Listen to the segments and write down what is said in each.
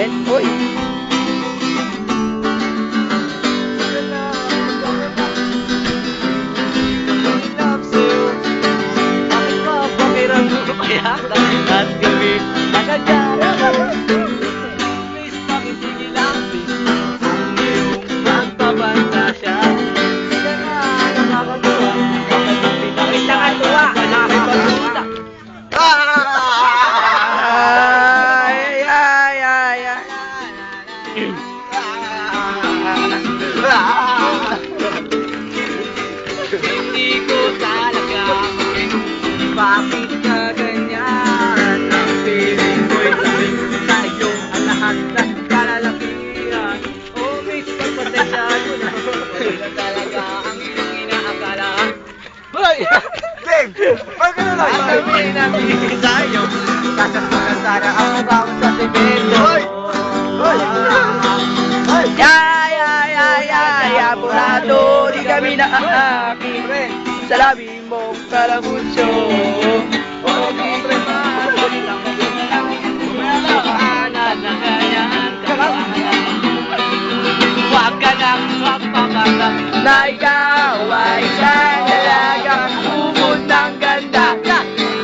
And, uy. At gabi, nagagara. Miss, bakit sige lang, miss? Ang iyong magpabanta siya. Hindi ka na nakakatuwa. Bakit ang pinakakatuwa? Wala kay pagpunta. Ay, ay, ay, ay. Hindi ko talaga bakit ka ganyan. Ang feeling ko'y sabi tayo ang lahat na kalalakihan. Oh, miss, pagpasensya ko na. Hindi na talaga ang iyong inaakala. Hoy! Dave! Bakit na lang? Sasabihin namin sa'yo, sasaktan sana ang mukha mo sa semento. Hoy! Hoy! Hoy! Ay, ay, ay, ay, apurado, di kami naaaki sa labi mong kalamunsyo. Oh, pre, kumalabanan na ganyan ka. Huwag ka nang magpapanggap Na ikaw ay isang dalagang ubod ng ganda.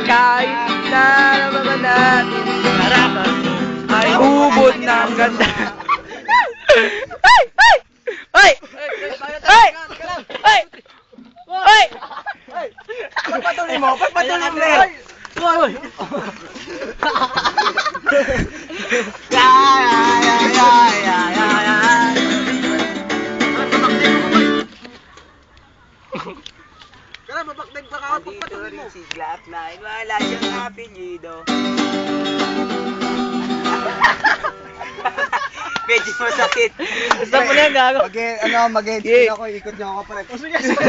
Kahit na naman natin karakas ay ubod ng ganda. Ay! Ay! Ay! Ay! Ay! Ay! Pagpatuloy mo! Pagpatuloy mo! Hoy! Hoy! Kaya mabakdag pa ka pagpatuloy mo! Si Glock9, wala siyang apelyido. Medyo masakit. Basta mo na yan, gago. Mag-headspin ako, ikot niyo ako pare. Sige, sige!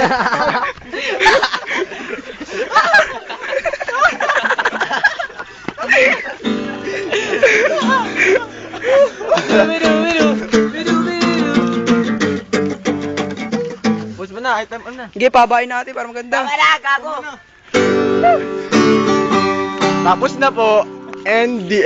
Boss mo na, item on na. Sige, pabayin natin para maganda. Tapos na po. And the